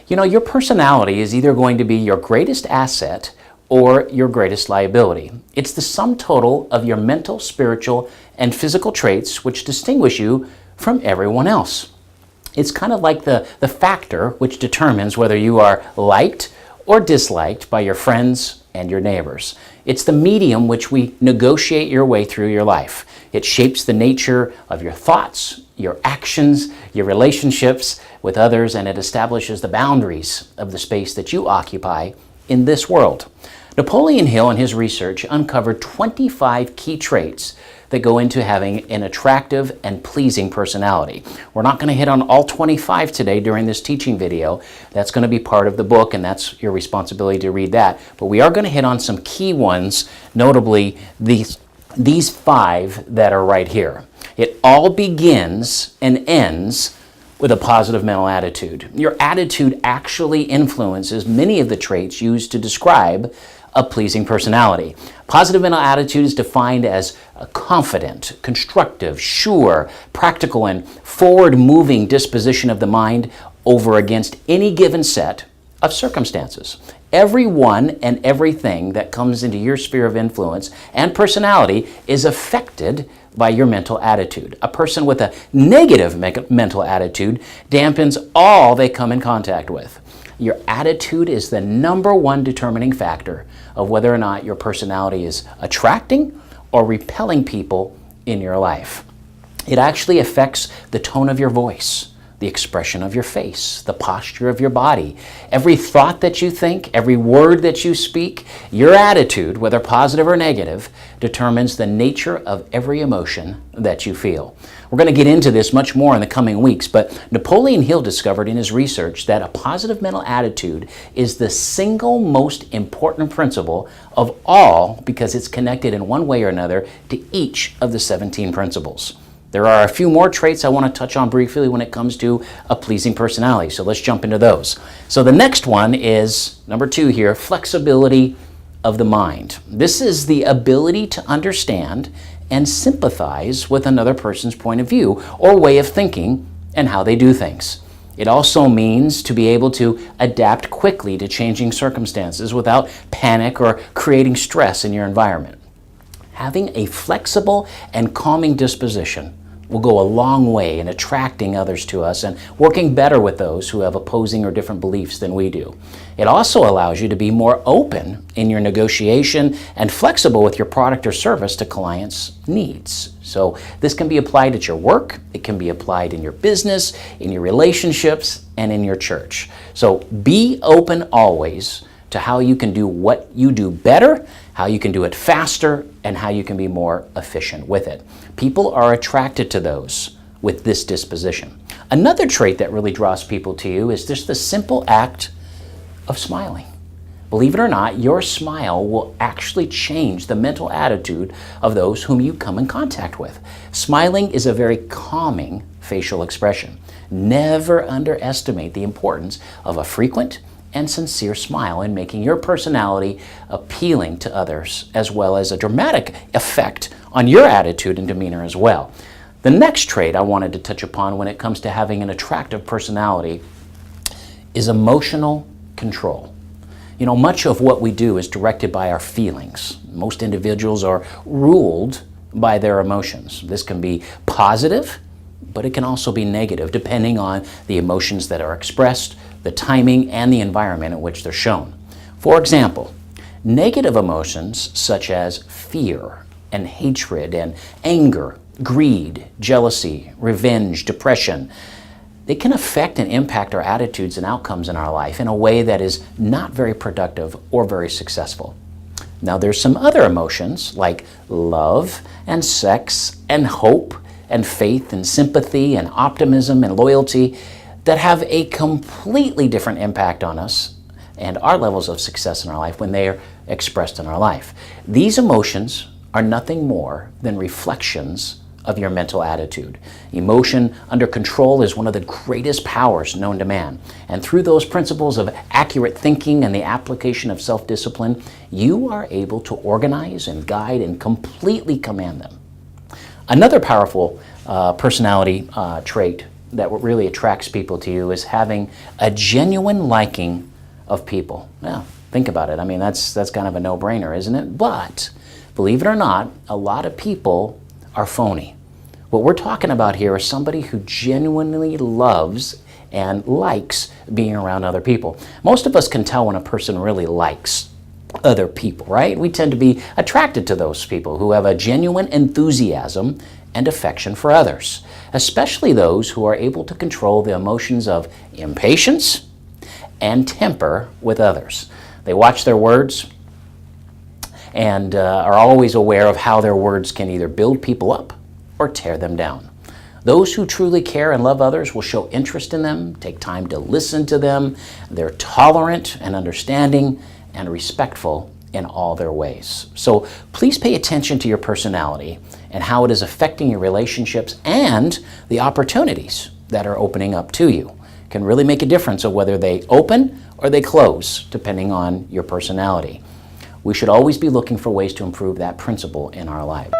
You know, your personality is either going to be your greatest asset or your greatest liability. It's the sum total of your mental, spiritual, and physical traits which distinguish you from everyone else. It's kind of like the factor which determines whether you are liked or disliked by your friends and your neighbors. It's the medium which we negotiate your way through your life. It shapes the nature of your thoughts, your actions, your relationships with others, and it establishes the boundaries of the space that you occupy in this world. Napoleon Hill, in his research, uncovered 25 key traits that go into having an attractive and pleasing personality. We're not going to hit on all 25 today during this teaching video. That's going to be part of the book, and that's your responsibility to read that. But we are going to hit on some key ones, notably these 5 that are right here. It all begins and ends with a positive mental attitude. Your attitude actually influences many of the traits used to describe a pleasing personality. Positive mental attitude is defined as a confident, constructive, sure, practical, and forward-moving disposition of the mind over against any given set of circumstances. Everyone and everything that comes into your sphere of influence and personality is affected by your mental attitude. A person with a negative mental attitude dampens all they come in contact with. Your attitude is the #1 determining factor of whether or not your personality is attracting or repelling people in your life. It actually affects the tone of your voice, the expression of your face, the posture of your body. Every thought that you think, every word that you speak, your attitude, whether positive or negative, determines the nature of every emotion that you feel. We're going to get into this much more in the coming weeks, but Napoleon Hill discovered in his research that a positive mental attitude is the single most important principle of all because it's connected in one way or another to each of the 17 principles. There are a few more traits I want to touch on briefly when it comes to a pleasing personality, so let's jump into those. So the next one is number 2 here, flexibility of the mind. This is the ability to understand and sympathize with another person's point of view or way of thinking and how they do things. It also means to be able to adapt quickly to changing circumstances without panic or creating stress in your environment. Having a flexible and calming disposition will go a long way in attracting others to us and working better with those who have opposing or different beliefs than we do. It also allows you to be more open in your negotiation and flexible with your product or service to clients' needs. So this can be applied at your work, it can be applied in your business, in your relationships, and in your church. So be open always to how you can do what you do better, how you can do it faster, and how you can be more efficient with it. People are attracted to those with this disposition. Another trait that really draws people to you is just the simple act of smiling. Believe it or not, your smile will actually change the mental attitude of those whom you come in contact with. Smiling is a very calming facial expression. Never underestimate the importance of a frequent and sincere smile in making your personality appealing to others, as well as a dramatic effect on your attitude and demeanor as well. The next trait I wanted to touch upon when it comes to having an attractive personality is emotional control. You know, much of what we do is directed by our feelings. Most individuals are ruled by their emotions. This can be positive, but it can also be negative, depending on the emotions that are expressed, the timing, and the environment in which they're shown. For example, negative emotions such as fear and hatred and anger, greed, jealousy, revenge, depression, they can affect and impact our attitudes and outcomes in our life in a way that is not very productive or very successful. Now, there's some other emotions like love and sex and hope and faith and sympathy and optimism and loyalty that have a completely different impact on us and our levels of success in our life when they are expressed in our life. These emotions are nothing more than reflections of your mental attitude. Emotion under control is one of the greatest powers known to man. And through those principles of accurate thinking and the application of self-discipline, you are able to organize and guide and completely command them. Another powerful personality trait that what really attracts people to you is having a genuine liking of people. Now, think about it. I mean, that's kind of a no-brainer, isn't it? But believe it or not, a lot of people are phony. What we're talking about here is somebody who genuinely loves and likes being around other people. Most of us can tell when a person really likes other people, right? We tend to be attracted to those people who have a genuine enthusiasm and affection for others, especially those who are able to control the emotions of impatience and temper with others. They watch their words and are always aware of how their words can either build people up or tear them down. Those who truly care and love others will show interest in them, take time to listen to them. They're tolerant and understanding and respectful in all their ways. So please pay attention to your personality and how it is affecting your relationships and the opportunities that are opening up to you. It can really make a difference of whether they open or they close, depending on your personality. We should always be looking for ways to improve that principle in our life.